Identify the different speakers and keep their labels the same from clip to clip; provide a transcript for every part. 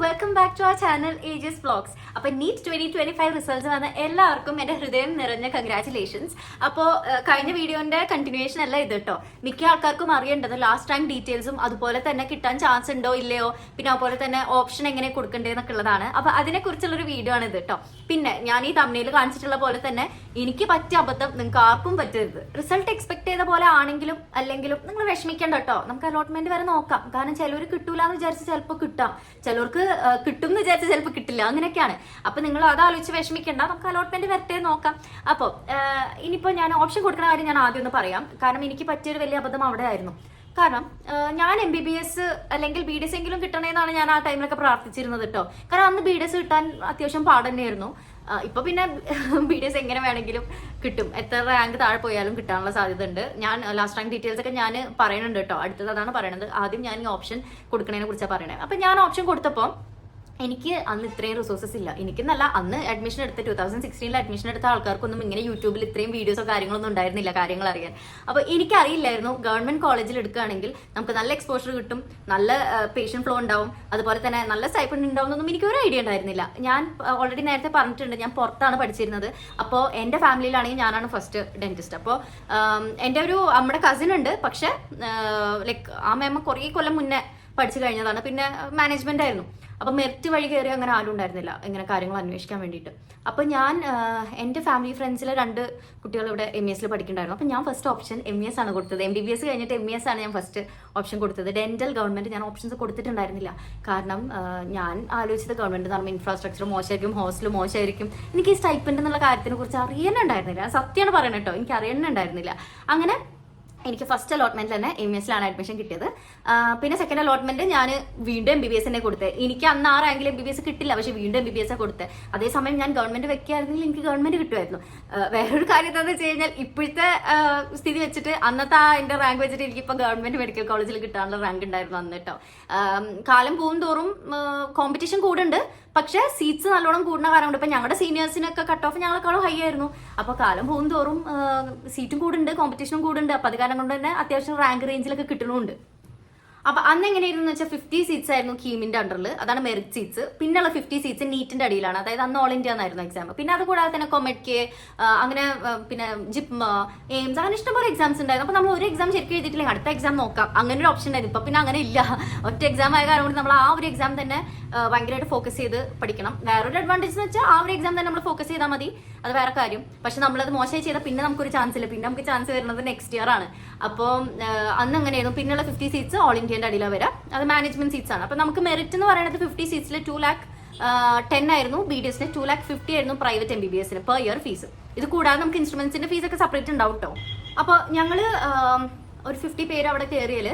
Speaker 1: Welcome back to our channel Ages vlogs. അപ്പോൾ NEET 2025 results വന്ന എല്ലാവർക്കും എൻ്റെ ഹൃദയം നിറഞ്ഞ കൺഗ്രാറ്റുലേഷൻസ്. അപ്പോൾ കഴിഞ്ഞ വീഡിയോന്റെ കണ്ടിന്യൂവേഷൻ അല്ല ഇത് കേട്ടോ. മിക്ക ആൾക്കാർക്കും അറിയേണ്ടത് ലാസ്റ്റ് റാങ്ക് ഡീറ്റെയിൽസും അതുപോലെ തന്നെ കിട്ടാൻ ചാൻസ് ഉണ്ടോ ഇല്ലയോ, പിന്നെ അതുപോലെ തന്നെ ഓപ്ഷൻ എങ്ങനെ കൊടുക്കേണ്ടതെന്നൊക്കെ ഉള്ളതാണ്. അപ്പോൾ അതിനെക്കുറിച്ചുള്ളൊരു വീഡിയോ ആണ് ഇത് കേട്ടോ. പിന്നെ ഞാൻ ഈ തമ്മിൽ കാണിച്ചിട്ടുള്ള പോലെ തന്നെ എനിക്ക് പറ്റിയ അബദ്ധം നിങ്ങൾക്ക് ആർക്കും പറ്റരുത്. റിസൾട്ട് എക്സ്പെക്ട് ചെയ്ത പോലെ ആണെങ്കിലും അല്ലെങ്കിലും നിങ്ങൾ വിഷമിക്കേണ്ട കേട്ടോ. നമുക്ക് അലോട്ട്മെന്റ് വരെ നോക്കാം. കാരണം ചിലവർ കിട്ടൂല എന്ന് വിചാരിച്ച് ചിലപ്പോൾ കിട്ടാം, ചിലർക്ക് കിട്ടും എന്ന് വിചാരിച്ച് ചിലപ്പോൾ കിട്ടില്ല, അങ്ങനെയൊക്കെയാണ്. അപ്പൊ നിങ്ങൾ അതാലോചിച്ച് വിഷമിക്കേണ്ട, നമുക്ക് അലോട്ട്മെന്റ് വരട്ടെ നോക്കാം. അപ്പോൾ ഇനിയിപ്പോൾ ഞാൻ ഓപ്ഷൻ കൊടുക്കുന്ന കാര്യം ഞാൻ ആദ്യം ഒന്ന് പറയാം. കാരണം എനിക്ക് പറ്റിയൊരു വലിയ അബദ്ധം അവിടെ ആയിരുന്നു. കാരണം ഞാൻ MBBS അല്ലെങ്കിൽ BDS എങ്കിലും കിട്ടണേന്നാണ് ഞാൻ ആ ടൈമിലൊക്കെ പ്രാർത്ഥിച്ചിരുന്നത് കേട്ടോ. കാരണം അന്ന് BDS കിട്ടാൻ അത്യാവശ്യം പാടന്നെയായിരുന്നു. ഇപ്പൊ പിന്നെ BDS എങ്ങനെ വേണമെങ്കിലും കിട്ടും, എത്ര റാങ്ക് താഴെ പോയാലും കിട്ടാനുള്ള സാധ്യത ഉണ്ട്. ഞാൻ ലാസ്റ്റ് റാങ്ക് ഡീറ്റെയിൽസ് ഒക്കെ ഞാൻ പറയുന്നുണ്ട് കേട്ടോ. അടുത്തത് അതാണ് പറയണത്. ആദ്യം ഞാൻ ഈ ഓപ്ഷൻ കൊടുക്കുന്നതിനെ കുറിച്ചാണ് പറയണത്. അപ്പൊ ഞാൻ ഓപ്ഷൻ കൊടുത്തപ്പോൾ എനിക്ക് അന്ന് ഇത്രയും റിസോഴ്സസ് ഇല്ല. എനിക്കെന്നല്ല, അന്ന് അഡ്മിഷൻ എടുത്ത് 2016 അഡ്മിഷൻ എടുത്ത ആൾക്കാർക്കൊന്നും ഇങ്ങനെ യൂട്യൂബിൽ ഇത്രയും വീഡിയോസോ കാര്യങ്ങളൊന്നും ഉണ്ടായിരുന്നില്ല കാര്യങ്ങൾ അറിയാൻ. അപ്പോൾ എനിക്കറിയില്ലായിരുന്നു ഗവൺമെന്റ് കോളേജിൽ എടുക്കുകയാണെങ്കിൽ നമുക്ക് നല്ല എക്സ്പോഷർ കിട്ടും, നല്ല പേഷ്യന്റ് ഫ്ലോ ഉണ്ടാവും, അതുപോലെ തന്നെ നല്ല സ്റ്റൈപ്പൻഡ് ഉണ്ടാവും എന്നൊന്നും എനിക്ക് ഒരു ഐഡിയ ഉണ്ടായിരുന്നില്ല. ഞാൻ ഓൾറെഡി നേരത്തെ പറഞ്ഞിട്ടുണ്ട്, ഞാൻ പുറത്താണ് പഠിച്ചിരുന്നത്. അപ്പോൾ എൻ്റെ ഫാമിലിയിലാണെങ്കിൽ ഞാനാണ് ഫസ്റ്റ് ഡെന്റിസ്റ്റ്. അപ്പോൾ എൻ്റെ നമ്മുടെ കസിൻ ഉണ്ട്, പക്ഷെ ലൈക്ക് ആ മേമ കുറേ കൊല്ലം മുന്നേ പഠിച്ചു കഴിഞ്ഞതാണ്. പിന്നെ മാനേജ്മെന്റ് ആയിരുന്നു. അപ്പം മെറിറ്റ് വഴി കയറി അങ്ങനെ ആരും ഉണ്ടായിരുന്നില്ല ഇങ്ങനെ കാര്യങ്ങൾ അന്വേഷിക്കാൻ വേണ്ടിയിട്ട്. അപ്പം ഞാൻ എൻ്റെ ഫാമിലി ഫ്രണ്ട്സിലെ 2 കുട്ടികൾ ഇവിടെ MES പഠിക്കുന്നുണ്ടായിരുന്നു. അപ്പം ഞാൻ ഫസ്റ്റ് ഓപ്ഷൻ MES ആണ് കൊടുത്തത്. MBBS കഴിഞ്ഞിട്ട് MES ആണ് ഞാൻ ഫസ്റ്റ് ഓപ്ഷൻ കൊടുത്തത്. ഡെന്റൽ ഗവൺമെന്റ് ഞാൻ ഓപ്ഷൻസ് കൊടുത്തിട്ടുണ്ടായിരുന്നില്ല. കാരണം ഞാൻ ആലോചിച്ചത് ഗവൺമെന്റ് എന്ന് പറയുമ്പോൾ ഇൻഫ്രാസ്ട്രക്ചർ മോശമായിരിക്കും, ഹോസ്റ്റൽ മോശമായിരിക്കും. എനിക്ക് ഈ സ്റ്റൈപ്പൻഡ് എന്നുള്ള കാര്യത്തിനെ കുറിച്ച് അറിയാനുണ്ടായിരുന്നില്ല. സത്യമാണ് പറയുന്നത് കേട്ടോ, എനിക്ക് അറിയാനുണ്ടായിരുന്നില്ല. അങ്ങനെ എനിക്ക് ഫസ്റ്റ് അലോട്ട്മെന്റ് തന്നെ MES-ലാണ് അഡ്മിഷൻ കിട്ടിയത്. പിന്നെ സെക്കൻഡ് അലോട്ട്മെന്റ് ഞാൻ വീണ്ടും MBBS തന്നെ കൊടുത്തത്. എനിക്ക് അന്ന് ആ റാങ്കിൽ MBBS കിട്ടില്ല, പക്ഷെ വീണ്ടും MBBS കൊടുത്തത്. അതേസമയം ഞാൻ ഗവൺമെന്റ് വെക്കുകയായിരുന്നെങ്കിൽ എനിക്ക് ഗവൺമെന്റ് കിട്ടുമായിരുന്നു. വേറൊരു കാര്യം എന്താണെന്ന് വെച്ച് കഴിഞ്ഞാൽ, ഇപ്പോഴത്തെ സ്ഥിതി വെച്ചിട്ട് അന്നത്തെ എൻ്റെ റാങ്ക് വെച്ചിട്ട് എനിക്കിപ്പോൾ ഗവൺമെന്റ് മെഡിക്കൽ കോളേജിൽ കിട്ടാനുള്ള റാങ്ക് ഉണ്ടായിരുന്നു അന്ന് കേട്ടോ. കാലം പോകും തോറും കോമ്പറ്റീഷൻ കൂടുന്നുണ്ട്, പക്ഷെ സീറ്റ്സ് നല്ലോണം കൂടുന്ന കാരണം കൊണ്ട് ഇപ്പം ഞങ്ങളുടെ സീനിയേഴ്സിനൊക്കെ കട്ട് ഓഫ് ഞങ്ങളെക്കാളും ഹൈ ആയിരുന്നു. അപ്പോൾ കാലം പോകും തോറും സീറ്റും കൂടുന്നുണ്ട്, കോമ്പറ്റീഷനും കൂടുന്നുണ്ട്. അപ്പോൾ അത് കാരണം കൊണ്ട് തന്നെ അത്യാവശ്യം റാങ്ക് റേഞ്ചിലൊക്കെ കിട്ടണമുണ്ട്. അപ്പൊ അന്ന് എങ്ങനെയായിരുന്നു വെച്ചാൽ 50 സീറ്റ്സ് ആയിരുന്നു കീമിന്റെ അണ്ടറിൽ, അതാണ് മെറിറ്റ് സീറ്റ്സ്. പിന്നെയുള്ള 50 സീറ്റ്സ് നീറ്റിന്റെ അടിയിലാണ്. അതായത് അന്ന് ഓൾ ഇന്ത്യ എന്നായിരുന്നു എക്സാം. പിന്നെ അത് കൂടാതെ തന്നെ കൊമെറ്റ് അങ്ങനെ പിന്നെ ജിപ്മ, എയിംസ്, അങ്ങനെ ഇഷ്ടംപോലെ എക്സാംസ് ഉണ്ടായിരുന്നു. അപ്പൊ നമ്മൾ ഒരു എക്സാം ശരിക്കും എഴുതിയിട്ടില്ലെങ്കിൽ അടുത്ത എക്സാം നോക്കാം, അങ്ങനെ ഒരു ഓപ്ഷൻ ഉണ്ടായിരുന്നു. ഇപ്പൊ പിന്നെ അങ്ങനെ ഇല്ല. ഒറ്റ എക്സാം ആയ കാരണം കൊണ്ട് നമ്മൾ ആ ഒരു എക്സാം തന്നെ ഭയങ്കരമായിട്ട് ഫോക്കസ് ചെയ്ത് പഠിക്കണം. വേറൊരു അഡ്വാൻറ്റേജ് എന്ന് വെച്ചാൽ ആ ഒരു എക്സാം തന്നെ നമ്മൾ ഫോക്കസ് ചെയ്താൽ മതി, അത് വേറെ കാര്യം. പക്ഷെ നമ്മളത് മോശമായി ചെയ്താൽ പിന്നെ നമുക്കൊരു ചാൻസ് ഇല്ല. പിന്നെ നമുക്ക് ചാൻസ് വരുന്നത് നെക്സ്റ്റ് ഇയർ ആണ്. അപ്പോൾ അന്ന് അങ്ങനെയായിരുന്നു. പിന്നെയുള്ള 50 സീറ്റ്സ് ഓൾ ഇന്ത്യൻ്റെ അടിയിലാണ് വരാം, അത് മാനേജ്മെന്റ് സീറ്റ്സ് ആണ്. അപ്പോൾ നമുക്ക് മെറിറ്റ് എന്ന് പറയുന്നത് 50 സീറ്റ്സിൽ 2,10,000 ആയിരുന്നു BDS-ന്, 2,50,000 ആയിരുന്നു പ്രൈവറ്റ് MBBS-ന് പെർ ഇയർ ഫീസ്. ഇത് കൂടാതെ നമുക്ക് ഇൻസ്ട്രുമെന്റ്സിന്റെ ഫീസ് ഒക്കെ സെപ്പറേറ്റ് ഉണ്ടാവും കേട്ടോ. അപ്പോൾ ഞങ്ങൾ ഒരു 50 പേര് അവിടെ കയറിയാൽ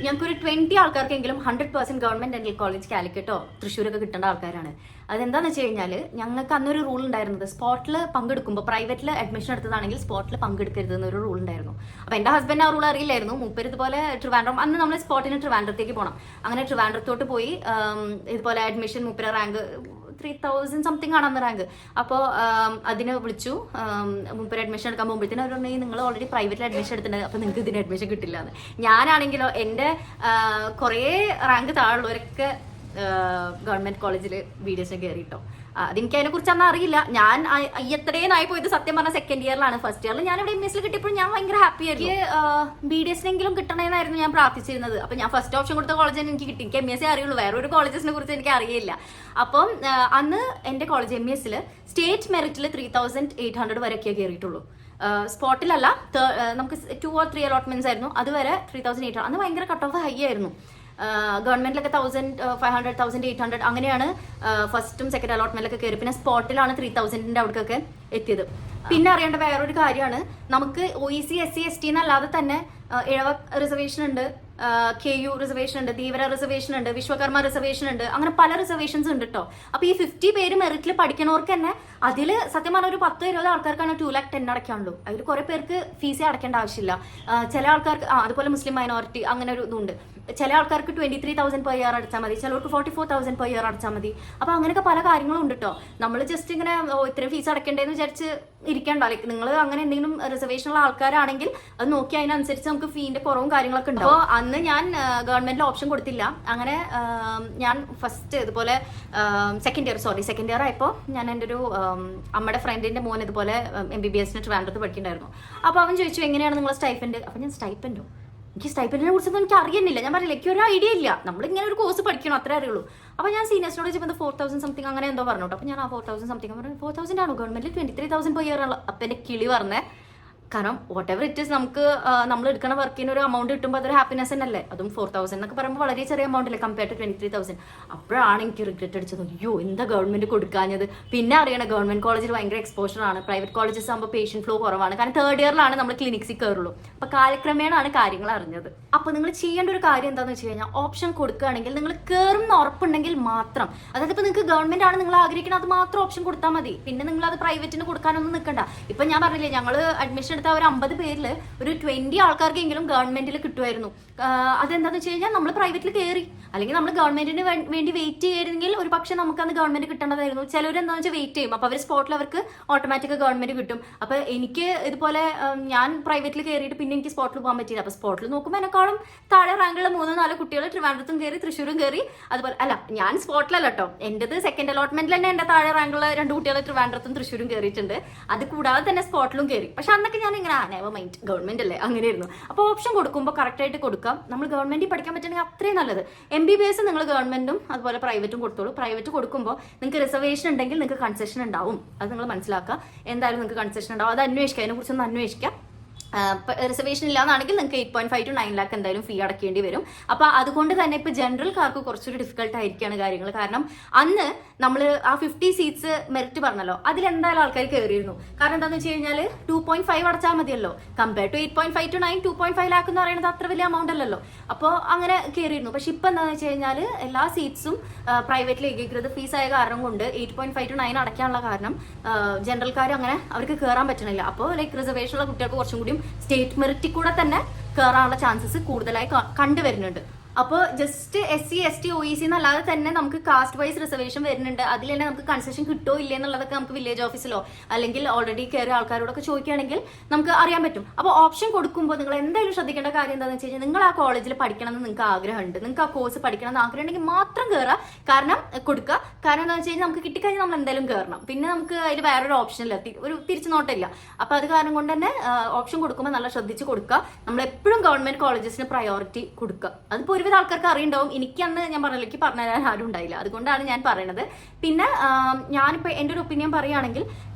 Speaker 1: ഞങ്ങൾക്കൊരു 20 ആൾക്കാർക്കെങ്കിലും 100% ഗവൺമെന്റ് ഡെന്റൽ കോളേജ് കാലിക്കറ്റോ തൃശ്ശൂരൊക്കെ കിട്ടേണ്ട ആൾക്കാരാണ്. അതെന്താണെന്ന് വെച്ച് കഴിഞ്ഞാൽ, ഞങ്ങൾക്ക് അന്നൊരു റൂൾ ഉണ്ടായിരുന്നത്, സ്പോട്ടിൽ പങ്കെടുക്കുമ്പോൾ പ്രൈവറ്റിൽ അഡ്മിഷൻ എടുത്തതാണെങ്കിൽ സ്പോട്ടിൽ പങ്കെടുക്കരുത് എന്നൊരു റൂൾ ഉണ്ടായിരുന്നു. അപ്പോൾ എൻ്റെ ഹസ്ബൻഡ് ആ റൂൾ അറിയില്ലായിരുന്നു. മൂപ്പര് ഇതുപോലെ ട്രിവാൻഡ്രം, അന്ന് നമ്മൾ സ്പോട്ടിന് ട്രിവാൻഡ്രത്തേക്ക് പോകണം. അങ്ങനെ ട്രിവാൻഡ്രത്തോട്ട് പോയി ഇതുപോലെ അഡ്മിഷൻ, മൂപ്പര റാങ്ക് 3,000 സംതിങ് ആണ് അന്ന് റാങ്ക്. അപ്പോൾ അതിന് വിളിച്ചു. മുമ്പ് അഡ്മിഷൻ എടുക്കാൻ പോകുമ്പോഴത്തേനും അവരുണ്ടെങ്കിൽ നിങ്ങൾ ഓൾറെഡി പ്രൈവറ്റിൽ അഡ്മിഷൻ എടുത്തിട്ടുണ്ട്, അപ്പോൾ നിങ്ങൾക്ക് ഇതിന് അഡ്മിഷൻ കിട്ടില്ല എന്ന്. ഞാനാണെങ്കിലോ എൻ്റെ കുറേ റാങ്ക് താഴെയുള്ളവരൊക്കെ ഗവൺമെന്റ് കോളേജിൽ BDS-ന് കയറിയിട്ടോ. അതെനിക്ക് അതിനെക്കുറിച്ച് അന്ന് അറിയില്ല. ഞാൻ എത്രയും പോയത് സത്യം പറഞ്ഞ സെക്കൻഡ് ഇയറിലാണ്. ഫസ്റ്റ് ഇയറിൽ ഞാൻ ഇവിടെ MES-ൽ കിട്ടിയപ്പോൾ ഞാൻ ഭയങ്കര ഹാപ്പി ആയിരുന്നു. BDS-നെങ്കിലും കിട്ടണമെന്നായിരുന്നു ഞാൻ പ്രാർത്ഥിച്ചിരുന്നത്. അപ്പം ഞാൻ ഫസ്റ്റ് ഓപ്ഷൻ കൊടുത്ത കോളേജ് എനിക്ക് കിട്ടി. എനിക്ക് MES അറിയുള്ളൂ, വേറൊരു കോളേജസിനെ കുറിച്ച് എനിക്ക് അറിയില്ല. അപ്പം അന്ന് എൻ്റെ കോളേജ് MES-ൽ സ്റ്റേറ്റ് മെറിറ്റിൽ 3,800 വരെയൊക്കെ കയറിയിട്ടുള്ളൂ. സ്പോട്ടിലല്ല, നമുക്ക് 2 or 3 അലോട്ട്മെന്റ്സ് ആയിരുന്നു. അതുവരെ 3,800. അന്ന് ഭയങ്കര കട്ട് ഓഫ് ഹൈ ആയിരുന്നു. ഗവൺമെന്റിലൊക്കെ 1,500, 1,800 അങ്ങനെയാണ് ഫസ്റ്റും സെക്കൻഡ് അലോട്ട്മെന്റിലൊക്കെ കയറി. പിന്നെ സ്പോട്ടിലാണ് 3,000-ന്റെ അവിടേക്കൊക്കെ എത്തിയത്. പിന്നെ അറിയേണ്ട വേറൊരു കാര്യമാണ്, നമുക്ക് OEC SC ST എന്നല്ലാതെ തന്നെ ഇഴവ റിസർവേഷൻ ഉണ്ട്, KU റിസർവേഷൻ ഉണ്ട്, ധീവര റിസർവേഷൻ ഉണ്ട്, വിശ്വകർമ്മ റിസർവേഷൻ ഉണ്ട്, അങ്ങനെ പല റിസർവേഷൻസ് ഉണ്ട് കേട്ടോ. അപ്പോൾ ഈ 50 പേര് മെറിറ്റിൽ പഠിക്കണവർക്ക് തന്നെ അതിൽ സത്യം പറഞ്ഞ ഒരു 10-20 ആൾക്കാർക്കാണ് 2,10,000 അടയ്ക്കാനുള്ളൂ. അതിൽ കുറെ പേർക്ക് ഫീസേ അടയ്ക്കേണ്ട ആവശ്യമില്ല. ചില ആൾക്കാർക്ക് അതുപോലെ മുസ്ലിം മൈനോറിറ്റി അങ്ങനെ ഒരു ഇതുണ്ട്. ചില ആൾക്കാർക്ക് 23,000 പെർ ഇയർ അടച്ചാൽ മതി, ചിലർക്ക് 44,000 പെർ ഇയർ അടച്ചാൽ മതി. അപ്പോൾ അങ്ങനെയൊക്കെ പല കാര്യങ്ങളും ഉണ്ട് കേട്ടോ. നമ്മൾ ജസ്റ്റ് ഇങ്ങനെ ഇത്രയും ഫീസ് അടക്കേണ്ടതെന്ന് വിചാരിച്ച് ഇരിക്കണ്ട. ലൈക്ക് നിങ്ങൾ അങ്ങനെ എന്തെങ്കിലും റിസർവേഷനുള്ള ആൾക്കാരാണെങ്കിൽ അത് നോക്കി അതിനനുസരിച്ച് നമുക്ക് ഫീൻ്റെ കുറവും കാര്യങ്ങളൊക്കെ ഉണ്ട്. അപ്പോൾ അന്ന് ഞാൻ ഗവൺമെന്റിൽ ഓപ്ഷൻ കൊടുത്തില്ല. അങ്ങനെ ഞാൻ ഫസ്റ്റ് ഇതുപോലെ സെക്കൻഡ് ഇയർ ആയപ്പോൾ ഞാൻ എൻ്റെ ഒരു അമ്മയുടെ ഫ്രണ്ടിന്റെ മോൻ ഇതുപോലെ MBBS ട്രിവാൻഡ്രത്ത് പഠിക്കുന്നുണ്ടായിരുന്നു. അപ്പോൾ അവൻ ചോദിച്ചു എങ്ങനെയാണ് നിങ്ങളെ സ്റ്റൈപ്പൻഡ്. അപ്പോൾ ഞാൻ എനിക്ക് സ്റ്റൈപ്പൻഡിനെ കുറിച്ചൊന്നും എനിക്ക് അറിയുന്നില്ല. ഞാൻ പറയില്ല, എനിക്ക് ഒരു ഐഡിയ ഇല്ല, നമ്മളിങ്ങനെ ഒരു കോഴ്സ് പഠിക്കണം അത്രേ അറിയുള്ളൂ. അപ്പോൾ ഞാൻ സീനിയേഴ്സിനോട് ചോദിച്ചപ്പോൾ 4,000 സംതിങ് അങ്ങനെ എന്തോ പറഞ്ഞു. അപ്പോൾ ഞാൻ 4,000 സംതിങ് പറഞ്ഞു. 4,000 ആണോ ഗവൺമെന്റിൽ 23,000 പെർ ഇയർ ആണല്ലോ. അപ്പം എൻ്റെ കിളി പറഞ്ഞേ, കാരണം വാട്ട് എവർ ഇറ്റ് ഇസ് നമുക്ക് നമ്മൾ എടുക്കുന്ന വർക്കിന് ഒരു എമൗണ്ട് കിട്ടുമ്പോൾ അതൊരു ഹാപ്പിനെസ് തന്നെയല്ലേ. അതും 4,000 എന്നൊക്കെ പറയുമ്പോൾ വളരെ ചെറിയ എമൗണ്ട് അല്ലേ കമ്പയർ ടു 23,000. അപ്പോഴാണ് എനിക്ക് റിഗ്രറ്റ് അടിച്ചത്, അയ്യോ എന്താ ഗവൺമെന്റ് കൊടുക്കാഞ്ഞത്. പിന്നെ അറിയണം ഗവൺമെന്റ് കോളേജിൽ ഭയങ്കര എക്സ്പോഷർ ആണ്. പ്രൈവറ്റ് കോളേജസ് ആകുമ്പോൾ പേഷ്യന്റ് ഫ്ലോ കുറവാണ്. കാരണം തേർഡ് ഇയറിലാണ് നമ്മൾ ക്ലിനിക്സിൽ കയറുള്ളൂ. അപ്പോൾ കാലക്രമേണാണ് കാര്യങ്ങൾ അറിഞ്ഞത്. അപ്പോൾ നിങ്ങൾ ചെയ്യേണ്ട ഒരു കാര്യം എന്താണെന്ന് വെച്ച് കഴിഞ്ഞാൽ, ഓപ്ഷൻ കൊടുക്കുകയാണെങ്കിൽ നിങ്ങൾ കയറുന്ന ഉറപ്പുണ്ടെങ്കിൽ മാത്രം, അതായത് ഇപ്പോൾ നിങ്ങൾക്ക് ഗവൺമെന്റ് ആണ് നിങ്ങൾ ആഗ്രഹിക്കുന്നത് അത് മാത്രം ഓപ്ഷൻ കൊടുത്താൽ മതി. പിന്നെ നിങ്ങൾ അത് പ്രൈവറ്റിന് കൊടുക്കാനൊന്നും നിൽക്കണ്ട. ഇപ്പം ഞാൻ പറഞ്ഞില്ലേ, ഞങ്ങൾ അഡ്മിഷൻ എടുത്ത ഒരു 50 പേരിൽ ഒരു 20 ആൾക്കാർക്കെങ്കിലും ഗവൺമെന്റിൽ കിട്ടുമായിരുന്നു. അതെന്താണെന്ന് വെച്ച് കഴിഞ്ഞാൽ നമ്മൾ പ്രൈവറ്റിൽ കയറി, അല്ലെങ്കിൽ നമ്മൾ ഗവൺമെന്റിന് വേണ്ടി വെയിറ്റ് ചെയ്തെങ്കിൽ ഒരു പക്ഷേ നമുക്കന്ന് ഗവൺമെന്റ് കിട്ടേണ്ടതായിരുന്നു. ചിലവരെന്താണെന്ന് വെച്ചാൽ വെയിറ്റ് ചെയ്യും. അപ്പോൾ അവർ സ്പോട്ടിൽ അവർക്ക് ഓട്ടോമാറ്റിക് ഗവൺമെന്റ് കിട്ടും. അപ്പോൾ എനിക്ക് ഇതുപോലെ ഞാൻ പ്രൈവറ്റിൽ കയറിയിട്ട് പിന്നെ എനിക്ക് സ്പോട്ടിൽ പോകാൻ പറ്റിയില്ല. അപ്പോൾ സ്പോട്ടിൽ നോക്കുമ്പോൾ എന്നെക്കാളും താഴെ റാങ്കുള്ള 3-4 കുട്ടികൾ ട്രിവാൻഡ്രത്തും കയറി തൃശ്ശൂരും കയറി. അതുപോലെ അല്ല, ഞാൻ സ്പോട്ടിലല്ല കേട്ടോ, എൻ്റെത് സെക്കൻഡ് അലോട്ട്മെന്റിൽ തന്നെ എൻ്റെ താഴെ റാങ്കുള്ള 2 കുട്ടികൾ ട്രിവാൻഡ്രത്തും തൃശ്ശൂരും കയറിയിട്ടുണ്ട്. അത് കൂടാതെ തന്നെ സ്പോട്ടിലും കയറി. പക്ഷെ അന്നൊക്കെ ഞാൻ ഇങ്ങനെ നെവർ മൈൻഡ്, ഗവൺമെന്റ് അല്ലേ, അങ്ങനെയായിരുന്നു. അപ്പോൾ ഓപ്ഷൻ കൊടുക്കുമ്പോൾ കറക്റ്റായിട്ട് കൊടുക്കാം. നമ്മൾ ഗവൺമെന്റിൽ പഠിക്കാൻ പറ്റുകയാണെങ്കിൽ അത്രയും നല്ലത്. MBBS നിങ്ങൾ ഗവൺമെന്റും അതുപോലെ പ്രൈവറ്റും കൊടുത്തോളൂ. പ്രൈവറ്റ് കൊടുക്കുമ്പോൾ നിങ്ങൾക്ക് റിസർവേഷൻ ഉണ്ടെങ്കിൽ നിങ്ങൾക്ക് കൺസെഷൻ ഉണ്ടാവും. അത് നിങ്ങൾ മനസ്സിലാക്കുക. എന്തായാലും നിങ്ങൾക്ക് കൺസെഷൻ ഉണ്ടാവും. അത് അന്വേഷിക്കുക, അതിനെക്കുറിച്ചൊന്ന് അന്വേഷിക്കാം. റിസർവേഷൻ ഇല്ലാന്നാണെങ്കിൽ നിങ്ങൾക്ക് 8.5 to 9 lakh എന്തായാലും ഫീ അടക്കേണ്ടി വരും. അപ്പോൾ അതുകൊണ്ട് തന്നെ ഇപ്പോൾ ജനറൽക്കാർക്ക് കുറച്ചൊരു ഡിഫിക്കൽട്ട് ആയിരിക്കുകയാണ് കാര്യങ്ങൾ. കാരണം അന്ന് നമ്മൾ ആ 50 സീറ്റ്സ് മെറിറ്റ് പറഞ്ഞല്ലോ, അതിലെന്തായാലും ആൾക്കാർ കയറിയിരുന്നു. കാരണം എന്താണെന്ന് വെച്ച് കഴിഞ്ഞാൽ 2.5 അടച്ചാൽ മതിയല്ലോ. കമ്പയർ ടു 8.5 to 9, 2.5 lakh എന്ന് പറയുന്നത് അത്ര വലിയ എമൗണ്ട് അല്ലല്ലോ. അപ്പോൾ അങ്ങനെ കയറിയിരുന്നു. പക്ഷെ ഇപ്പം എന്താണെന്ന് വെച്ച് കഴിഞ്ഞാൽ എല്ലാ സീറ്റ്സും പ്രൈവറ്റിൽ ഏകീകൃത ഫീസായ കാരണം കൊണ്ട് 8.5 to 9 അടയ്ക്കാനുള്ള കാരണം ജനറൽക്കാർ അങ്ങനെ അവർക്ക് കയറാൻ പറ്റണില്ല. അപ്പോൾ ലൈക്ക് റിസർവേഷനുള്ള കുട്ടികൾക്ക് കുറച്ചും കൂടിയും സ്റ്റേറ്റ് മെറിറ്റിൽ കൂടെ തന്നെ കയറാനുള്ള ചാൻസസ് കൂടുതലായി കണ്ടുവരുന്നുണ്ട്. അപ്പോൾ ജസ്റ്റ് SC ST OEC എന്നല്ലാതെ തന്നെ നമുക്ക് കാസ്റ്റ് വൈസ് റിസർവേഷൻ വരുന്നുണ്ട്. അതിൽ തന്നെ നമുക്ക് കൺസെഷൻ കിട്ടോ ഇല്ലേ എന്നുള്ളതൊക്കെ നമുക്ക് വില്ലേജ് ഓഫീസിലോ അല്ലെങ്കിൽ ഓൾറെഡി കയറിയ ആൾക്കാരോടൊക്കെ ചോദിക്കുകയാണെങ്കിൽ നമുക്ക് അറിയാൻ പറ്റും. അപ്പോൾ ഓപ്ഷൻ കൊടുക്കുമ്പോൾ നിങ്ങൾ എന്തായാലും ശ്രദ്ധിക്കേണ്ട കാര്യം എന്താണെന്ന് വെച്ച് കഴിഞ്ഞാൽ, നിങ്ങൾ ആ കോളേജിൽ പഠിക്കണം എന്ന് നിങ്ങൾക്ക് ആഗ്രഹമുണ്ട്, നിങ്ങൾക്ക് ആ കോഴ്സ് പഠിക്കണം എന്ന് ആഗ്രഹം ഉണ്ടെങ്കിൽ മാത്രം കയറുക. കാരണം കൊടുക്കുക. കാരണം എന്താണെന്ന് വെച്ച് കഴിഞ്ഞാൽ നമുക്ക് കിട്ടിക്കഴിഞ്ഞാൽ നമ്മൾ എന്തായാലും കയറണം. പിന്നെ നമുക്ക് അതിൽ വേറൊരു ഓപ്ഷനില്ല, ഒരു തിരിച്ചു നോട്ടില്ല. അപ്പോൾ അത് കാരണം കൊണ്ട് തന്നെ ഓപ്ഷൻ കൊടുക്കുമ്പോൾ നല്ല ശ്രദ്ധിച്ച് കൊടുക്കുക. നമ്മൾ എപ്പോഴും ഗവൺമെന്റ് കോളേജസിന് പ്രയോറിറ്റി കൊടുക്കുക. അതിപ്പോൾ ഒരുവിധ ആൾക്കാർക്ക് അറിയുണ്ടാവും. എനിക്ക് അന്ന് ഞാൻ പറഞ്ഞല്ലോ, എനിക്ക് പറഞ്ഞു തരാൻ ആരും ഉണ്ടായില്ല, അതുകൊണ്ടാണ് ഞാൻ പറയുന്നത്. പിന്നെ ഞാനിപ്പോൾ എൻ്റെ ഒരു ഒപ്പീനിയൻ പറയുകയാണെങ്കിൽ,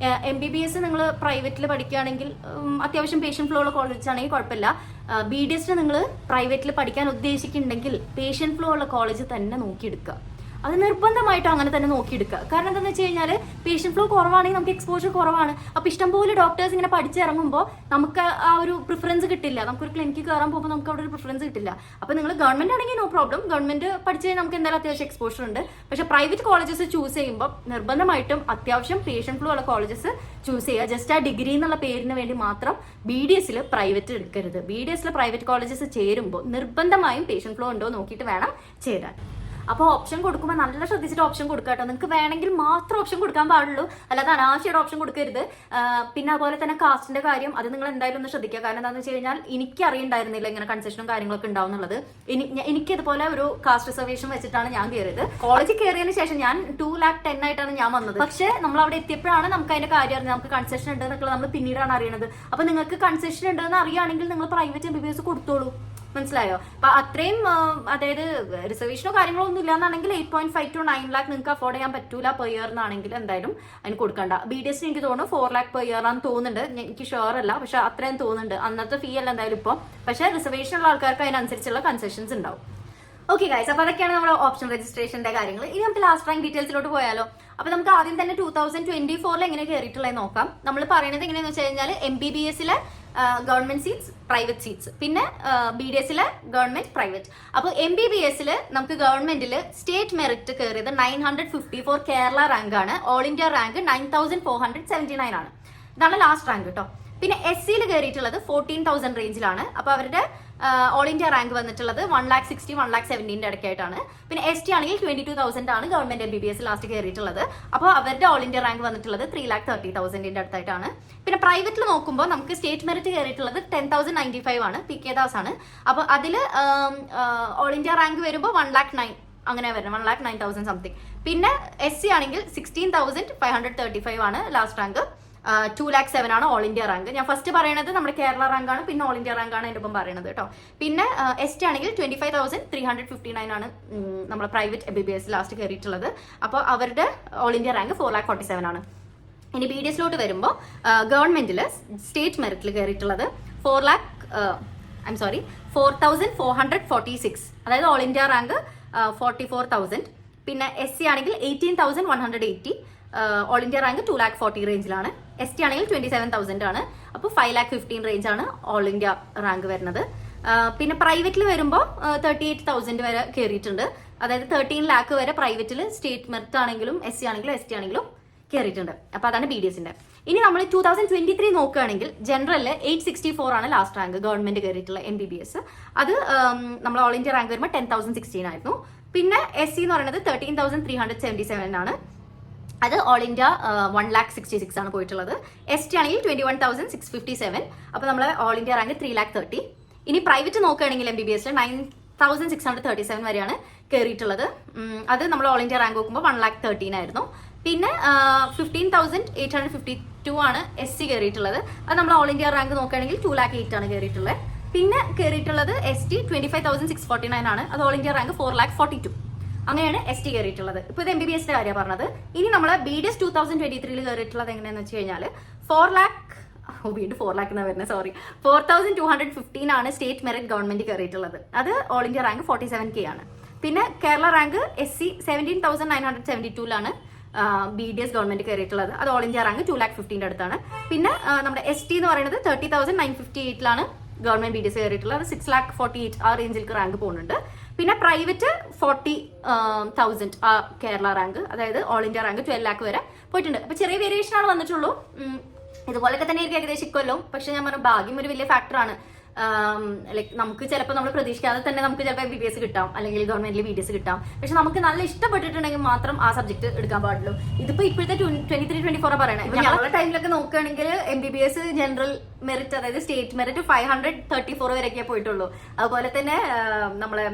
Speaker 1: MBBS നിങ്ങൾ പ്രൈവറ്റിൽ പഠിക്കുകയാണെങ്കിൽ അത്യാവശ്യം പേഷ്യന്റ് ഫ്ലോ ഉള്ള കോളേജ് ആണെങ്കിൽ കുഴപ്പമില്ല. BDS നിങ്ങൾ പ്രൈവറ്റിൽ പഠിക്കാൻ ഉദ്ദേശിക്കുന്നുണ്ടെങ്കിൽ പേഷ്യന്റ് ഫ്ലോ ഉള്ള കോളേജ് തന്നെ നോക്കിയെടുക്കുക. അത് നിർബന്ധമായിട്ടും അങ്ങനെ തന്നെ നോക്കിയെടുക്കുക. കാരണം എന്താണെന്ന് വെച്ച് കഴിഞ്ഞാൽ പേഷ്യന്റ് ഫ്ലോ കുറവാണെങ്കിൽ നമുക്ക് എക്സ്പോഷർ കുറവാണ്. അപ്പോൾ ഇഷ്ടംപോലെ ഡോക്ടേഴ്സ് ഇങ്ങനെ പഠിച്ചിറങ്ങുമ്പോൾ നമുക്ക് ആ ഒരു പ്രിഫറൻസ് കിട്ടില്ല. നമുക്കൊരു ക്ലിനിക്ക് കയറാൻ പോകുമ്പോൾ നമുക്ക് അവിടെ ഒരു പ്രിഫറൻസ് കിട്ടില്ല. അപ്പോൾ നിങ്ങൾ ഗവൺമെന്റ് ആണെങ്കിൽ നോ പ്രോബ്ലം, ഗവൺമെന്റ് പഠിച്ച് കഴിഞ്ഞാൽ നമുക്ക് എന്തായാലും അത്യാവശ്യം എക്സ്പോഷർ ഉണ്ട്. പക്ഷേ പ്രൈവറ്റ് കോളേജസ് ചൂസ് ചെയ്യുമ്പോൾ നിർബന്ധമായിട്ടും അത്യാവശ്യം പേഷ്യന്റ് ഫ്ലോ ഉള്ള കോളേജസ് ചൂസ് ചെയ്യുക. ജസ്റ്റ് ആ ഡിഗ്രി എന്നുള്ള പേരിന് വേണ്ടി മാത്രം BDS പ്രൈവറ്റ് എടുക്കരുത്. BDS പ്രൈവറ്റ് കോളേജസ് ചേരുമ്പോൾ നിർബന്ധമായും പേഷ്യന്റ് ഫ്ലോ ഉണ്ടോ നോക്കിയിട്ട് വേണം ചേരാൻ. അപ്പോൾ ഓപ്ഷൻ കൊടുക്കുമ്പോൾ നല്ല ശ്രദ്ധിച്ചിട്ട് ഓപ്ഷൻ കൊടുക്കുക കേട്ടോ. നിങ്ങൾക്ക് വേണമെങ്കിൽ മാത്രം ഓപ്ഷൻ കൊടുക്കാൻ പാടുള്ളൂ, അല്ലാതെ അനാവശ്യമായിട്ട് ഓപ്ഷൻ കൊടുക്കരുത്. പിന്നെ അതുപോലെ തന്നെ കാസ്റ്റിന്റെ കാര്യം അത് നിങ്ങൾ എന്തായാലും ഒന്ന് ശ്രദ്ധിക്കുക. കാരണം എന്താണെന്ന് വെച്ച് കഴിഞ്ഞാൽ എനിക്ക് അറിയണ്ടായിരുന്നില്ല ഇങ്ങനെ കൺസെഷനും കാര്യങ്ങളൊക്കെ ഉണ്ടാവും എന്നുള്ളത്. എനിക്ക് ഇതുപോലെ ഒരു കാസ്റ്റ് റിസർവേഷൻ വെച്ചിട്ടാണ് ഞാൻ കയറിയത്. കോളേജിൽ കയറിയതിന് ശേഷം ഞാൻ 2,10,000 ആയിട്ടാണ് ഞാൻ വന്നത്. പക്ഷേ നമ്മൾ അവിടെ എത്തിയപ്പോഴാണ് നമുക്ക് അതിന്റെ കാര്യം അറിഞ്ഞത്, നമുക്ക് കൺസെഷൻ ഉണ്ട് എന്നൊക്കെ നമ്മൾ പിന്നീടാണ് അറിയണത്. അപ്പോൾ നിങ്ങൾക്ക് കൺസെഷൻ ഉണ്ടെന്ന് അറിയുകയാണെങ്കിൽ നിങ്ങൾ പ്രൈവറ്റ് MBBS കൊടുത്തോളൂ. മനസ്സിലായോ? അപ്പൊ അത്രയും അതായത് റിസർവേഷനോ കാര്യങ്ങളോ ഒന്നും ഇല്ലാന്നാണെങ്കിൽ 8.5 to 9 lakh നിങ്ങൾക്ക് അഫോർഡ് ചെയ്യാൻ പറ്റൂല പെർ ഇയർ എന്നാണെങ്കിൽ എന്തായാലും അതിന് കൊടുക്കണ്ട. BDS എനിക്ക് തോന്നുന്നു 4 lakh പെർ ഇയർ ആണെന്ന് തോന്നുന്നുണ്ട്. എനിക്ക് ഷുവർ അല്ല, പക്ഷെ അത്രയും തോന്നുന്നുണ്ട്. അന്നത്തെ ഫീ അല്ല എന്തായാലും ഇപ്പോൾ. പക്ഷെ റിസർവേഷൻ ഉള്ള ആൾക്കാർക്ക് അതിനനുസരിച്ചുള്ള കൺസെഷൻസ് ഉണ്ടാവും. ഓക്കെ ഗൈസ്, അപ്പോൾ അതൊക്കെയാണ് നമ്മുടെ ഓപ്ഷൻ രജിസ്ട്രേഷന്റെ കാര്യങ്ങൾ. ഇനി നമുക്ക് ലാസ്റ്റ് റാങ്ക് ഡീറ്റെയിൽസിലോട്ട് പോയാലോ? അപ്പോൾ നമുക്ക് ആദ്യം തന്നെ 2024 എങ്ങനെ കയറിയിട്ടുള്ളത് നോക്കാം. നമ്മൾ പറയുന്നത് എങ്ങനെയാണെന്ന് വെച്ച് കഴിഞ്ഞാൽ MBBS government seats, private seats, പിന്നെ BDS ഗവൺമെന്റ് പ്രൈവറ്റ്. അപ്പോൾ MBBS നമുക്ക് ഗവൺമെന്റിൽ സ്റ്റേറ്റ് മെറിറ്റ് കയറിയത് 954 കേരള റാങ്ക് ആണ്. ഓൾ ഇന്ത്യ റാങ്ക് 9479 ആണ്. ഇതാണ് ലാസ്റ്റ് റാങ്ക് കേട്ടോ. പിന്നെ SC കയറിയിട്ടുള്ളത് 14,000 റേഞ്ചിലാണ്. അപ്പോൾ അവരുടെ ഓൾ ഇന്ത്യ റാങ്ക് വന്നിട്ടുള്ളത് 1,60,000 1,70,000 ഇടയ്ക്കായിട്ടാണ്. പിന്നെ ST ആണെങ്കിൽ 22,000 ആണ് ഗവൺമെന്റ് MBBS ലാസ്റ്റ് കയറിയിട്ടുള്ളത്. അപ്പോൾ അവരുടെ ഓൾ ഇന്ത്യ റാങ്ക് വന്നിട്ടുള്ളത് 3,30,000 അടുത്തായിട്ടാണ്. പിന്നെ പ്രൈവറ്റിൽ നോക്കുമ്പോൾ നമുക്ക് സ്റ്റേറ്റ് മെറിറ്റ് കയറിയിട്ടുള്ളത് 10,095 ആണ്, PK ദാസ് ആണ്. അപ്പോൾ അതിൽ ഓൾ ഇന്ത്യ റാങ്ക് വരുമ്പോൾ 1,09,000 അങ്ങനെ വരുന്നത്, 1,09,000 സംതിങ്. പിന്നെ SC ആണെങ്കിൽ 16,535 ആണ് ലാസ്റ്റ് റാങ്ക്, 2,07,000 ആണ് ഓൾ ഇന്ത്യ റാങ്ക്. ഞാൻ ഫസ്റ്റ് പറയുന്നത് നമ്മുടെ കേരള റാങ്ക് ആണ്, പിന്നെ ഓൾ ഇന്ത്യ റാങ്ക് ആണ് എൻ്റെ ഒപ്പം പറയുന്നത് കേട്ടോ. പിന്നെ ST ആണെങ്കിൽ 25,359 ആണ് നമ്മുടെ പ്രൈവറ്റ് MBBS ലാസ്റ്റ് കയറിയിട്ടുള്ളത്. അപ്പോൾ അവരുടെ ഓൾ ഇന്ത്യ റാങ്ക് 4,47,000 ആണ്. ഇനി BDS വരുമ്പോൾ ഗവൺമെന്റിൽ സ്റ്റേറ്റ് മെറിറ്റിൽ കയറിയിട്ടുള്ളത് 4,446, അതായത് ഓൾ ഇന്ത്യ റാങ്ക് 44,000. പിന്നെ SC ആണെങ്കിൽ 18,180, ഓൾ ഇന്ത്യ റാങ്ക് 2,40,000 റേഞ്ചിലാണ്. ST ആണെങ്കിൽ 27,000 ആണ്. അപ്പോൾ 5,15,000 റേഞ്ചാണ് ഓൾ ഇന്ത്യ റാങ്ക് വരുന്നത്. പിന്നെ പ്രൈവറ്റിൽ വരുമ്പോൾ 38,000 വരെ കയറിയിട്ടുണ്ട്, അതായത് 13 lakh വരെ പ്രൈവറ്റിൽ സ്റ്റേറ്റ് മെറിറ്റ് ആണെങ്കിലും SC ആണെങ്കിലും ST ആണെങ്കിലും കയറിയിട്ടുണ്ട്. അപ്പോൾ അതാണ് BDSന്റെ. ഇനി നമ്മൾ 2023 നോക്കുകയാണെങ്കിൽ ജനറലിൽ 864 ആണ് ലാസ്റ്റ് റാങ്ക് ഗവൺമെന്റ് കയറിയിട്ടുള്ള MBBS. അത് നമ്മൾ ഓൾ ഇന്ത്യ റാങ്ക് വരുമ്പോൾ 10,016 ആയിരുന്നു. പിന്നെ SC എന്ന് പറയുന്നത് 13,377 ആണ്, അത് ഓൾ ഇന്ത്യ 1,66,000 ആണ് പോയിട്ടുള്ളത്. ST ആണെങ്കിൽ 21,657, അപ്പോൾ നമ്മൾ ഓൾ ഇന്ത്യ റാങ്ക് 3,30,000. ഇനി പ്രൈവറ്റ് നോക്കുകയാണെങ്കിൽ MBBS 9,637 വരെയാണ് കയറിയിട്ടുള്ളത്. അത് നമ്മൾ ഓൾ ഇന്ത്യ റാങ്ക് നോക്കുമ്പോൾ 1,13,000 ആയിരുന്നു. പിന്നെ 15,852 ആണ് SC കയറിയിട്ടുള്ളത്. അത് നമ്മൾ ഓൾ ഇന്ത്യ റാങ്ക് നോക്കുകയാണെങ്കിൽ 2,08,000 ആണ് കയറിയിട്ടുള്ളത്. പിന്നെ കയറിയിട്ടുള്ളത് ST 25,649 ആണ്, അത് ഓൾ ഇന്ത്യ റാങ്ക് 4,42. അങ്ങനെയാണ് ST കയറിയിട്ടുള്ളത്. ഇപ്പോൾ ഇത് MBBSന്റെ കാര്യമാണ് പറഞ്ഞത്. ഇനി നമ്മൾ BDS 2023 കയറിയിട്ടുള്ളത് എങ്ങനെയാണെന്ന് വെച്ച് കഴിഞ്ഞാൽ 4,215 ആണ് സ്റ്റേറ്റ് മെറിറ്റ് ഗവൺമെന്റ് കയറിയിട്ടുള്ളത്. അത് ഓൾ ഇന്ത്യ റാങ്ക് 47K ആണ്. പിന്നെ Kerala rank SC 17,972 BDS government കയറിയിട്ടുള്ളത്. അത് ഓൾ ഇന്ത്യ റാങ്ക് 2,15,000 അടുത്താണ്. പിന്നെ നമ്മുടെ ST എന്ന് പറയുന്നത് 30,958 ഗവൺമെന്റ് BDS കയറിയിട്ടുള്ളത്. അത് 6,48,000 ആ റേഞ്ചിൽ റാങ്ക് പോകുന്നുണ്ട്. പിന്നെ പ്രൈവറ്റ് 40,000 കേരള റാങ്ക്, അതായത് ഓൾ ഇന്ത്യ റാങ്ക് 12 lakh വരെ പോയിട്ടുണ്ട്. അപ്പൊ ചെറിയ വേരിയേഷൻ ആണ് വന്നിട്ടുള്ളൂ. ഇതുപോലൊക്കെ തന്നെ ആയിരിക്കും ഏകദേശം ഇക്കൊല്ലം. പക്ഷെ ഞാൻ പറഞ്ഞ ഭാഗ്യം ഒരു വലിയ ഫാക്ടറാണ്. ലൈക്ക് നമുക്ക് ചിലപ്പോൾ നമ്മൾ പ്രതീക്ഷിക്കാതെ തന്നെ നമുക്ക് ചിലപ്പോൾ MBBS കിട്ടാം, അല്ലെങ്കിൽ ഗവൺമെന്റിൽ BDS കിട്ടാം. പക്ഷെ നമുക്ക് നല്ല ഇഷ്ടപ്പെട്ടിട്ടുണ്ടെങ്കിൽ മാത്രം ആ സബ്ജക്ട് എടുക്കാൻ പാടുള്ളൂ. ഇതിപ്പോ ഇപ്പോഴത്തെ 23-24 പറയണേ. ഞങ്ങളുടെ ടൈമിലൊക്കെ നോക്കുകയാണെങ്കിൽ MBBS ജനറൽ മെറിറ്റ്, അതായത് സ്റ്റേറ്റ് മെറിറ്റ് 534 വരെയൊക്കെ പോയിട്ടുള്ളൂ. അതുപോലെ തന്നെ നമ്മളെ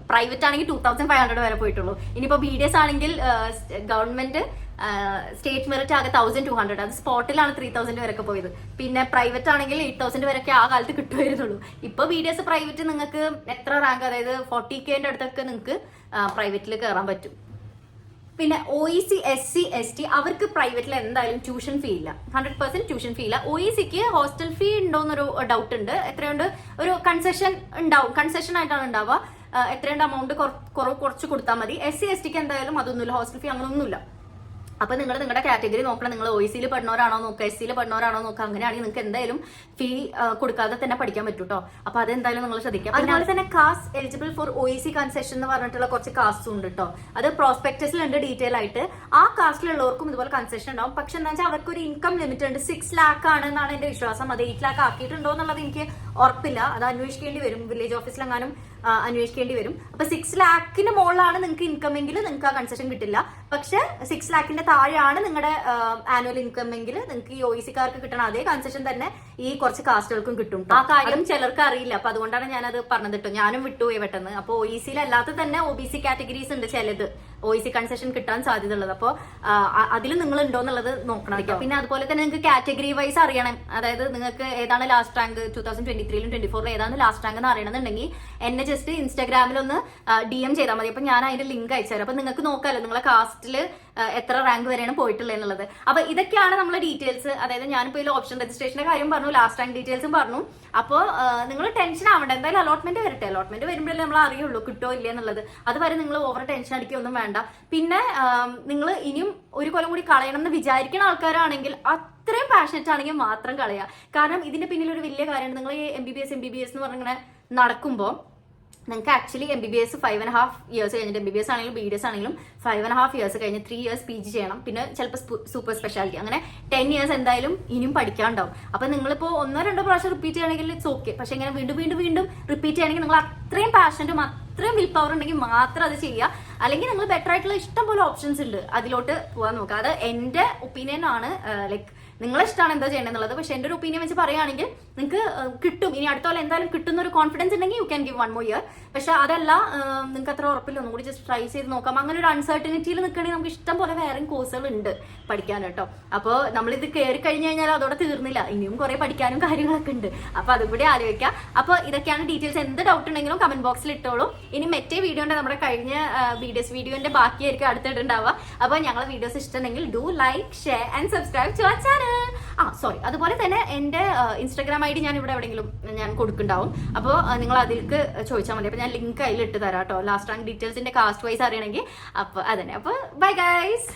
Speaker 1: പ്രൈവറ്റ് ആണെങ്കിൽ 2,500 വരെ പോയിട്ടുള്ളൂ. ഇനിയിപ്പോ BDS ആണെങ്കിൽ ഗവൺമെന്റ് സ്റ്റേറ്റ് മെറിറ്റ് ആകെ 1,200, അത് സ്പോട്ടിലാണ് 3,000 വരെയൊക്കെ പോയത്. പിന്നെ പ്രൈവറ്റ് ആണെങ്കിൽ 8,000 വരെയൊക്കെ ആ കാലത്ത് കിട്ടുമായിരുന്നുള്ളൂ. ഇപ്പൊ BDS പ്രൈവറ്റ് നിങ്ങൾക്ക് എത്ര റാങ്ക്, അതായത് 40K അടുത്തൊക്കെ നിങ്ങൾക്ക് പ്രൈവറ്റിൽ കയറാൻ പറ്റും. പിന്നെ OEC SC ST അവർക്ക് പ്രൈവറ്റിൽ എന്തായാലും ട്യൂഷൻ ഫീ ഇല്ല, 100% ട്യൂഷൻ ഫീ ഇല്ല. OECക്ക് ഹോസ്റ്റൽ ഫീ ഉണ്ടോന്നൊരു ഡൗട്ട് ഉണ്ട്. എത്രയുണ്ട്, ഒരു കൺസെഷൻ ഉണ്ടാവും, കൺസെഷൻ ആയിട്ടാണ് ഉണ്ടാവുക. എത്രയുണ്ട് എമൗണ്ട് കുറച്ച് കൊടുത്താൽ മതി. SC STക്ക് എന്തായാലും അതൊന്നുമില്ല, ഹോസ്റ്റൽ ഫീ അങ്ങനൊന്നുമില്ല. അപ്പൊ നിങ്ങളുടെ കാറ്റഗറി നോക്കണം. നിങ്ങൾ OECയിൽ പഠിക്കുന്നവരാണോ നോക്കുക, SCയിൽ പഠിക്കുന്നവരാണോ നോക്കുക. അങ്ങനെയാണെങ്കിൽ നിങ്ങൾക്ക് എന്തായാലും ഫീ കൊടുക്കാതെ തന്നെ പഠിക്കാൻ പറ്റും കേട്ടോ. അപ്പൊ അതെന്തായാലും നിങ്ങൾ ശ്രദ്ധിക്കാം. അതുപോലെ തന്നെ caste eligible for OEC concession എന്ന് പറഞ്ഞിട്ടുള്ള കുറച്ച് കാസ്റ്റും ഉണ്ട് കേട്ടോ. അത് പ്രോസ്പെക്ടസിലുണ്ട് ഡീറ്റെയിൽ ആയിട്ട്. ആ കാസ്റ്റിലുള്ളവർക്കും ഇതുപോലെ കൺസെഷൻ ഉണ്ടാവും. പക്ഷെ എന്താ വെച്ചാൽ അവർക്ക് ഒരു ഇൻകം ലിമിറ്റ് ഉണ്ട്. 6 lakh ആണെന്നാണ് എന്റെ വിശ്വാസം. അത് 8 lakh ആക്കിയിട്ടുണ്ടോ എന്നുള്ളത് എനിക്ക് ഉറപ്പില്ല. അത് അന്വേഷിക്കേണ്ടി വരും, വില്ലേജ് ഓഫീസിലെങ്ങാനും അന്വേഷിക്കേണ്ടി വരും. അപ്പൊ 6 lakhന് മുകളിലാണ് നിങ്ങൾക്ക് ഇൻകം എങ്കിൽ നിങ്ങൾക്ക് ആ കൺസെഷൻ കിട്ടില്ല. പക്ഷെ 6 lakhന്റെ താഴെയാണ് നിങ്ങളുടെ ആനുവൽ ഇൻകം എങ്കിൽ നിങ്ങൾക്ക് ഈ OECക്കാർക്ക് കിട്ടണം അതേ കൺസെഷൻ തന്നെ ഈ കുറച്ച് കാസ്റ്റുകൾക്കും കിട്ടും. ആ കാര്യം ചിലർക്ക് അറിയില്ല. അപ്പൊ അതുകൊണ്ടാണ് ഞാനത് പറഞ്ഞത് കേട്ടോ. ഞാനും വിട്ടുപോയി പെട്ടെന്ന്. അപ്പൊ OECയിൽ അല്ലാത്ത തന്നെ OBC കാറ്റഗറീസ് ഉണ്ട് ചിലത് OEC കൺസെഷൻ കിട്ടാൻ സാധ്യത ഉള്ളത്. അപ്പോൾ അതിൽ നിങ്ങൾ ഉണ്ടോ എന്നുള്ളത് നോക്കണം. പിന്നെ അതുപോലെ തന്നെ നിങ്ങൾക്ക് കാറ്റഗറി വൈസ് അറിയണം. അതായത് നിങ്ങൾക്ക് ഏതാണ് ലാസ്റ്റ് റാങ്ക് 2023-ലും 24-ലും ഏതാണ് ലാസ്റ്റ് റാങ്ക് എന്ന് അറിയണമെന്നുണ്ടെങ്കിൽ എന്നെ ജസ്റ്റ് ഇൻസ്റ്റാഗ്രാമിൽ ഒന്ന് DM ചെയ്താൽ മതി. അപ്പൊ ഞാൻ അതിന്റെ ലിങ്ക് അയച്ചുതരാം. അപ്പൊ നിങ്ങൾക്ക് നോക്കാമല്ലോ നിങ്ങളെ കാസ്റ്റില് എത്ര റാങ്ക് വരെയാണ് പോയിട്ടുള്ളത് എന്നുള്ളത്. അപ്പൊ ഇതൊക്കെയാണ് നമ്മളെ ഡീറ്റെയിൽസ്. അതായത് ഞാനിപ്പോ ഇതിൽ ഓപ്ഷൻ രജിസ്ട്രേഷന്റെ കാര്യം പറഞ്ഞു, ലാസ്റ്റ് റാങ്ക് ഡീറ്റെയിൽസും പറഞ്ഞു. അപ്പോൾ നിങ്ങൾ ടെൻഷൻ ആവണ്ട. എന്തായാലും അലോട്ട്മെന്റ് വരട്ടെ. അലോട്ട്മെന്റ് വരുമ്പോഴല്ലേ നമ്മൾ അറിയുള്ളൂ കിട്ടോ ഇല്ല എന്നുള്ളത്. അതുവരെ നിങ്ങൾ ഓവർ ടെൻഷൻ അടിക്കൊന്നും വേണ്ട. പിന്നെ നിങ്ങൾ ഇനിയും ഒരു കൊല്ലം കൂടി കളയണം എന്ന് വിചാരിക്കുന്ന ആൾക്കാരാണെങ്കിൽ അത്രയും പാഷനറ്റ് ആണെങ്കിൽ മാത്രം കളയുക. കാരണം ഇതിന്റെ പിന്നിൽ ഒരു വലിയ കാര്യമാണ്. നിങ്ങൾ ഈ MBBS എന്ന് പറഞ്ഞിങ്ങനെ നടക്കുമ്പോൾ നിങ്ങൾക്ക് ആക്ച്വലി MBBS 5.5 years കഴിഞ്ഞിട്ട് MBBS ആണെങ്കിലും BDS ആണെങ്കിലും 5.5 years കഴിഞ്ഞ് 3 years PG ചെയ്യണം. പിന്നെ ചിലപ്പോൾ സൂപ്പർ സ്പെഷ്യാലിറ്റി അങ്ങനെ 10 years എന്തായാലും ഇനിയും പഠിക്കാനുണ്ടാവും. അപ്പൊ നിങ്ങളിപ്പോൾ 1-2 പ്രാവശ്യം റിപ്പീറ്റ് ചെയ്യണമെങ്കിൽ ഇറ്റ്സ് ഓക്കെ. പക്ഷെ ഇങ്ങനെ വീണ്ടും റിപ്പീറ്റ് ചെയ്യണമെങ്കിൽ നിങ്ങൾ അത്രയും പാഷനും അത്രയും വിൽ പവർ ഉണ്ടെങ്കിൽ മാത്രം അത് ചെയ്യുക. അല്ലെങ്കിൽ നിങ്ങൾ ബെറ്റർ ആയിട്ടുള്ള ഇഷ്ടം പോലെ ഓപ്ഷൻസ് ഉണ്ട്, അതിലോട്ട് പോകാൻ നോക്കുക. അത് എന്റെ ഒപ്പീനിയൻ ആണ്. ലൈക്ക് നിങ്ങളെ ഇഷ്ടമാണ് എന്താ ചെയ്യണമെന്നുള്ളത്. പക്ഷെ എൻ്റെ ഒരു ഒപ്പീനിയൻ വെച്ച് പറയുകയാണെങ്കിൽ നിങ്ങൾക്ക് കിട്ടും, ഇനി അടുത്ത കൊല്ലം എന്തായാലും കിട്ടുന്ന ഒരു കോൺഫിഡൻസ് ഉണ്ടെങ്കിൽ you can give 1 more year. പക്ഷെ അതല്ല, നിങ്ങൾക്ക് അത്ര ഉറപ്പില്ല, ഒന്നും കൂടി ജസ്റ്റ് ട്രൈ ചെയ്ത് നോക്കാം. അങ്ങനെ ഒരു അൺസർട്ടനിറ്റിയിൽ നിൽക്കണമെങ്കിൽ നമുക്ക് ഇഷ്ടം പോലെ വേറെയും കോഴ്സുകൾ ഉണ്ട് പഠിക്കാൻ കേട്ടോ. അപ്പോൾ നമ്മളിത് കയറി കഴിഞ്ഞ് കഴിഞ്ഞാൽ അതോടെ തീർന്നില്ല, ഇനിയും കുറെ പഠിക്കാനും കാര്യങ്ങളൊക്കെ ഉണ്ട്. അപ്പോൾ അതും കൂടി ആലോചിക്കാം. അപ്പോൾ ഇതൊക്കെയാണ് ഡീറ്റെയിൽസ്. എന്ത് ഡൗട്ട് ഉണ്ടെങ്കിലും കമന്റ് ബോക്സിൽ ഇട്ടോളൂ. ഇനി മറ്റേ വീഡിയോന്റെ നമ്മുടെ കഴിഞ്ഞ വീഡിയോന്റെ ബാക്കിയായിരിക്കും അടുത്തിട്ടുണ്ടാവുക. അപ്പോൾ ഞങ്ങളെ വീഡിയോസ് ഇഷ്ടമുണ്ടെങ്കിൽ do like, share and subscribe to our channel. Sorry, അതുപോലെ തന്നെ എൻ്റെ Instagram ID ഞാൻ ഇവിടെ എവിടെയെങ്കിലും ഞാൻ കൊടുക്കുന്നുണ്ടാവും. അപ്പോൾ നിങ്ങൾ അതിലേക്ക് ചോദിച്ചാൽ മതി. അപ്പോൾ ഞാൻ ലിങ്ക് അതിൽ ഇട്ട് തരാം കേട്ടോ, ലാസ്റ്റ് റാങ്ക് ഡീറ്റെയിൽസിന്റെ കാസ്റ്റ് വൈസ് അറിയണമെങ്കിൽ. അപ്പോൾ അതന്നെ. അപ്പോൾ ബൈ ഗൈസ്.